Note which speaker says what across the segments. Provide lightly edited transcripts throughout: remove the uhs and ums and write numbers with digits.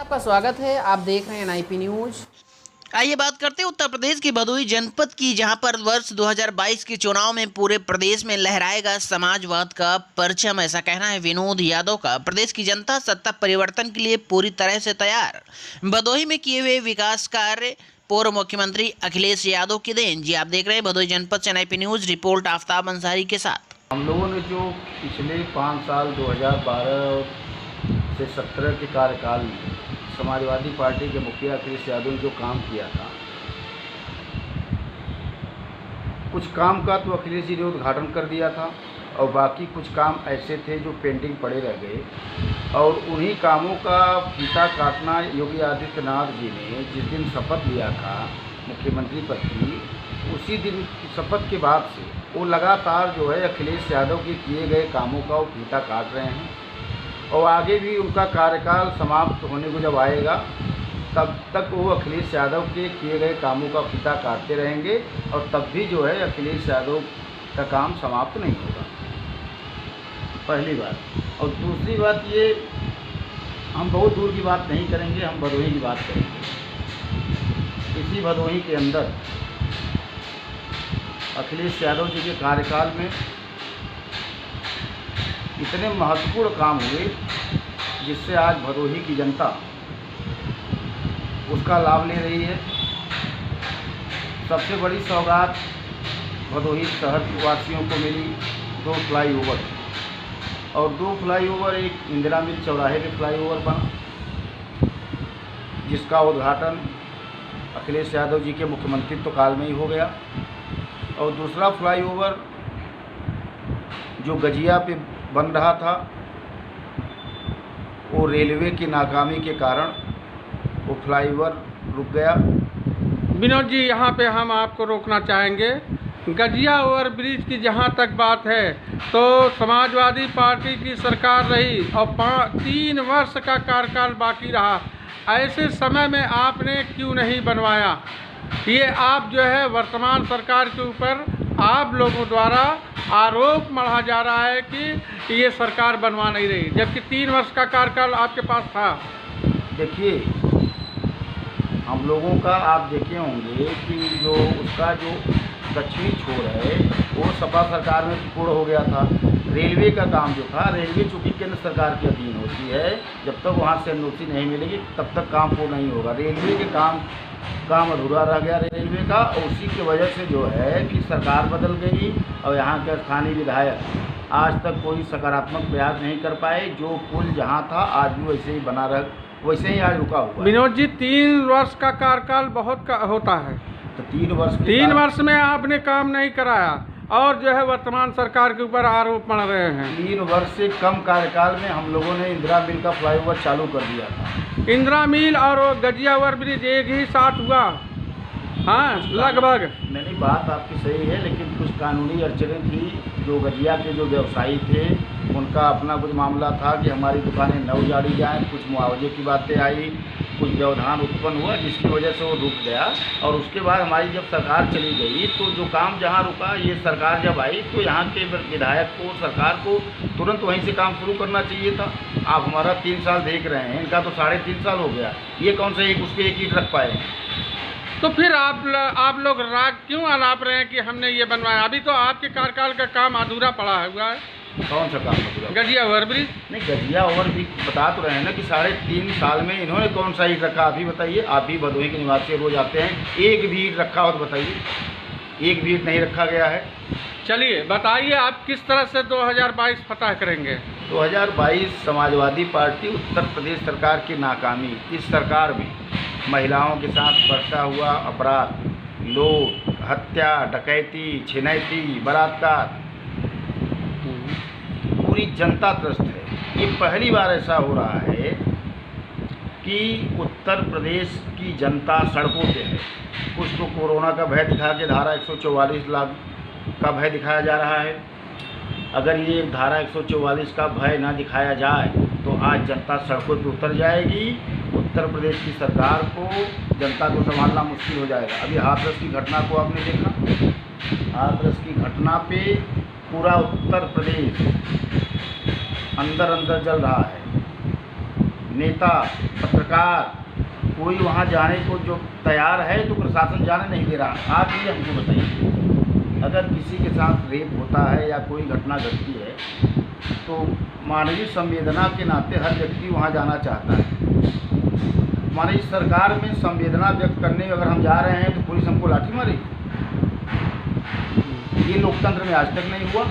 Speaker 1: आपका स्वागत है। आप देख रहे हैं एनआईपी न्यूज।
Speaker 2: आइए बात करते हैं उत्तर प्रदेश के भदोही जनपद की, जहां पर वर्ष 2022 के चुनाव में पूरे प्रदेश में लहराएगा समाजवाद का परचम, ऐसा कहना है विनोद यादव का। प्रदेश की जनता सत्ता परिवर्तन के लिए पूरी तरह से तैयार। भदोही में किए हुए विकास कार्य पूर्व मुख्यमंत्री अखिलेश यादव की देन। जी आप देख रहे हैं भदोही जनपद से NIP news, report Aftab Ansari के साथ।
Speaker 3: हम लोगों ने जो पिछले 5 साल 2012 से 17 के कार्यकाल में समाजवादी पार्टी के मुखिया अखिलेश यादव ने जो काम किया था, कुछ काम का तो अखिलेश जी ने उद्घाटन कर दिया था और बाकी कुछ काम ऐसे थे जो पेंडिंग पड़े रह गए। और उन्हीं कामों का फीता काटना योगी आदित्यनाथ जी ने जिस दिन शपथ लिया था मुख्यमंत्री पद की, उसी दिन की शपथ के बाद से वो लगातार जो है अखिलेश यादव के किए गए कामों का वो फीता काट रहे हैं। और आगे भी उनका कार्यकाल समाप्त होने को जब आएगा तब तक वो अखिलेश यादव के किए गए कामों का फीता काटते रहेंगे और तब भी जो है अखिलेश यादव का काम समाप्त नहीं होगा, पहली बात। और दूसरी बात ये, हम बहुत दूर की बात नहीं करेंगे, हम भदोही की बात करेंगे। इसी भदोही के अंदर अखिलेश यादव जी के कार्यकाल में इतने महत्वपूर्ण काम हुए जिससे आज भदोही की जनता उसका लाभ ले रही है। सबसे बड़ी सौगात भदोही शहर वासियों को मिली 2 फ्लाईओवर, और 2 फ्लाईओवर, एक इंदिरा मिल चौराहे पे फ्लाईओवर बना जिसका उद्घाटन अखिलेश यादव जी के मुख्यमंत्रित्व काल में ही हो गया। और दूसरा फ्लाईओवर जो गजिया पे बन रहा था, वो रेलवे की नाकामी के कारण वो फ्लाईओवर रुक गया।
Speaker 4: विनोद जी, यहाँ पे हम आपको रोकना चाहेंगे। गजिया ओवर ब्रिज की जहाँ तक बात है तो समाजवादी पार्टी की सरकार रही और 3 वर्ष का कार्यकाल बाकी रहा। ऐसे समय में आपने क्यों नहीं बनवाया? ये आप जो है वर्तमान सरकार के ऊपर आप लोगों द्वारा आरोप मढ़ा जा रहा है कि ये सरकार बनवा नहीं रही, जबकि 3 वर्ष का कार्यकाल आपके पास था।
Speaker 3: देखिए, हम लोगों का आप देखे होंगे कि जो उसका जो दक्षिणी छोर है वो सपा सरकार में पूर्ण हो गया था। रेलवे का काम जो था, रेलवे चूँकि केंद्र सरकार के अधीन होती है, जब तक वहाँ से अनुमति नहीं मिलेगी तब तक काम पूर्ण नहीं होगा। रेलवे के काम अधूरा रह गया रेलवे का, और उसी की वजह से जो है कि सरकार बदल गई और यहाँ के स्थानीय विधायक आज तक कोई सकारात्मक प्रयास नहीं कर पाए। जो पुल जहाँ था आज भी वैसे ही बना रह, वैसे ही आज रुका हुआ।
Speaker 4: विनोद जी, 3 वर्ष का कार्यकाल बहुत होता है,
Speaker 3: तो 3
Speaker 4: वर्ष में आपने काम नहीं कराया और जो है वर्तमान सरकार के ऊपर आरोप मढ़ रहे हैं।
Speaker 3: 3 वर्ष से कम कार्यकाल में हम लोगों ने इंदिरा मिल का फ्लाईओवर चालू कर दिया था।
Speaker 4: इंदिरा मिल और गजिया ओवर ब्रिज एक ही साथ हुआ? हाँ, लगभग।
Speaker 3: नहीं, बात आपकी सही है, लेकिन कुछ कानूनी अड़चनें थी। जो गजिया के जो व्यवसायी थे उनका अपना कुछ मामला था कि हमारी दुकानें न उजाड़ी जाएँ, कुछ मुआवजे की बातें आई, कुछ व्यवधान उत्पन्न हुआ जिसकी वजह से वो रुक गया। और उसके बाद हमारी जब सरकार चली गई तो जो काम जहाँ रुका, ये सरकार जब आई तो यहाँ के विधायक को, सरकार को तुरंत वहीं से काम शुरू करना चाहिए था। आप हमारा 3 साल देख रहे हैं, इनका तो 3.5 साल हो गया। ये कौन सा एक उसके एक ईंट रख पाए?
Speaker 4: तो फिर आप लोग राग क्यों अलाप रहे हैं कि हमने ये बनवाया? अभी तो आपके कार्यकाल का काम अधूरा पड़ा हुआ है।
Speaker 3: कौन सा काम अधूरा?
Speaker 4: Gajiya over bridge.
Speaker 3: नहीं, गजिया ओवर ब्रिज बता तो रहे हैं ना कि 3.5 साल में इन्होंने कौन सा ईंट रखा? आप ही बताइए। आप भी भदोही के निवासी रोज आते हैं, एक भी ईंट रखा हो तो बताइए। एक भी ईंट नहीं रखा गया है।
Speaker 4: चलिए बताइए, आप किस तरह से 2022 फतह करेंगे?
Speaker 3: 2022 समाजवादी पार्टी उत्तर प्रदेश सरकार की नाकामी, इस सरकार में महिलाओं के साथ बढ़ता हुआ अपराध, लूट, हत्या, डकैती, छिनैती, बलात्कार, पूरी जनता त्रस्त है। ये पहली बार ऐसा हो रहा है कि उत्तर प्रदेश की जनता सड़कों पे है। कुछ तो कोरोना का भय दिखा के धारा 144 लागू का भय दिखाया जा रहा है। अगर ये धारा 144 का भय ना दिखाया जाए तो आज जनता सड़कों पर उतर जाएगी। उत्तर प्रदेश की सरकार को, जनता को संभालना मुश्किल हो जाएगा। अभी हाथरस की घटना को आपने देखा, हाथरस की घटना पे पूरा उत्तर प्रदेश अंदर अंदर जल रहा है। नेता, पत्रकार कोई वहाँ जाने को जो तैयार है तो प्रशासन जाने नहीं दे रहा। आप ये हमको बताइए, अगर किसी के साथ रेप होता है या कोई घटना घटती है तो मानवीय संवेदना के नाते हर व्यक्ति वहाँ जाना चाहता है। मानवीय सरकार में संवेदना व्यक्त करने अगर हम जा रहे हैं तो पुलिस हमको लाठी मारेगी? ये लोकतंत्र में आज तक नहीं हुआ।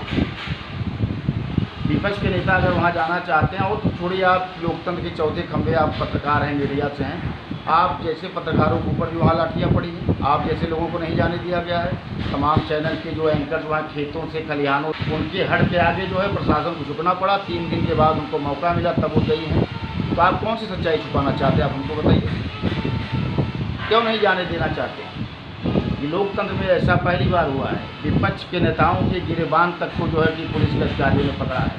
Speaker 3: विपक्ष के नेता अगर वहाँ जाना चाहते हैं, वो तो छोड़िए, आप लोकतंत्र के चौथे खंभे, आप पत्रकार हैं, मीडिया से हैं, आप जैसे पत्रकारों के ऊपर भी वहाँ लाठियाँ पड़ी हैं। आप जैसे लोगों को नहीं जाने दिया गया है। तमाम चैनल के जो एंकर्स वहाँ खेतों से खलिहानों, उनके हट के आगे जो है प्रशासन को झुकना पड़ा। 3 दिन के बाद उनको मौका मिला तब वो गई हैं। तो आप कौन सी सच्चाई छुपाना चाहते हैं? आप हमको बताइए, क्यों नहीं जाने देना चाहते हैं? ये लोकतंत्र में ऐसा पहली बार हुआ है। विपक्ष के नेताओं के गिरेबान तक को जो है कि पुलिस के अधिकारियों ने पकड़ा है।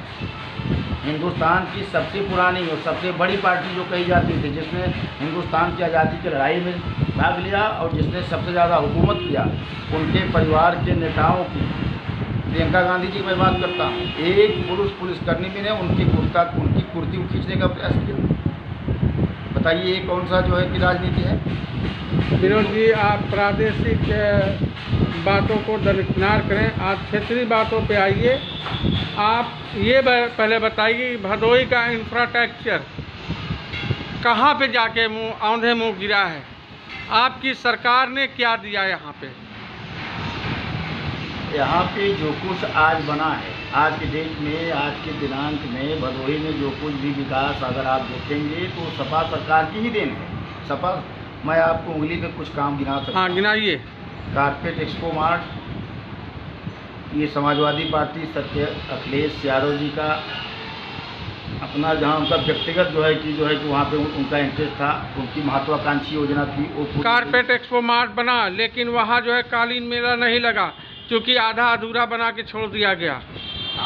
Speaker 3: हिंदुस्तान की सबसे पुरानी और सबसे बड़ी पार्टी जो कही जाती थी, जिसने हिंदुस्तान की आज़ादी की लड़ाई में भाग लिया और जिसने सबसे ज़्यादा हुकूमत किया, उनके परिवार के नेताओं की, प्रियंका गांधी जी की मैं बात करता हूँ, एक पुलिसकर्मी भी ने उनकी कुर्ती खींचने का प्रयास किया। बताइए ये कौन सा जो है कि राजनीति है?
Speaker 4: विनोद जी, आप प्रादेशिक बातों को दरकिनार करें, आप क्षेत्रीय बातों पे आइए। आप ये पहले बताइए, भदोही का इंफ्रास्ट्रक्चर कहाँ पे जाके औंधे मुँह गिरा है? आपकी सरकार ने क्या दिया यहाँ पे?
Speaker 3: यहाँ पे जो कुछ आज बना है, आज के डेट में, आज के दिनांक में भदोही में जो कुछ भी विकास अगर आप देखेंगे तो सपा सरकार की ही देन है। सपा, मैं आपको उंगली पे कुछ काम गिना सकता हूँ।
Speaker 4: हाँ, गिनाइए।
Speaker 3: कारपेट एक्सपो मार्ट, ये समाजवादी पार्टी सत्य अखिलेश यादव जी का अपना, जहाँ उनका व्यक्तिगत जो है कि वहाँ पे उनका इंटरेस्ट था, उनकी महत्वाकांक्षी योजना थी वो।
Speaker 4: कारपेट एक्सपो मार्ट बना, लेकिन वहाँ जो है कालीन मेला नहीं लगा, क्योंकि आधा अधूरा बना के छोड़ दिया गया।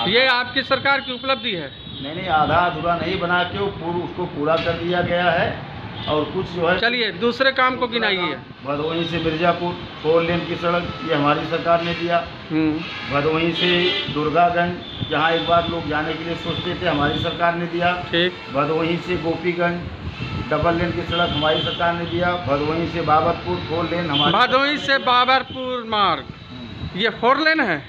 Speaker 4: ये आपकी सरकार की उपलब्धि है?
Speaker 3: नहीं, आधा अधूरा नहीं बना के उसको पूरा कर दिया गया है। और कुछ जो है,
Speaker 4: चलिए दूसरे काम को गिनाइए।
Speaker 3: भदोही से मिर्ज़ापुर 4 लेन की सड़क, ये हमारी सरकार ने दिया। भदोही से दुर्गागंज, जहाँ एक बार लोग जाने के लिए सोचते थे, हमारी सरकार ने दिया।
Speaker 4: ठीक।
Speaker 3: भदोही से गोपीगंज डबल लेन की सड़क हमारी सरकार ने दिया। भदोही से बाबरपुर 4 लेन हमारी।
Speaker 4: भदोही से बाबरपुर मार्ग, ये 4 लेन है?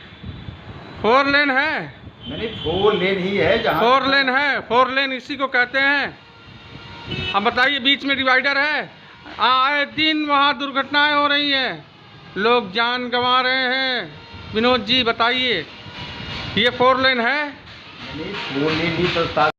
Speaker 4: 4 लेन है?
Speaker 3: नहीं, 4 लेन ही है। जहाँ
Speaker 4: 4 लेन है, 4 लेन इसी को कहते हैं। अब बताइए, बीच में डिवाइडर है? आए दिन वहाँ दुर्घटनाएं हो रही हैं, लोग जान गंवा रहे हैं। विनोद जी बताइए, ये 4 लेन है?
Speaker 3: नहीं, 4 लेन ही प्रस्ताव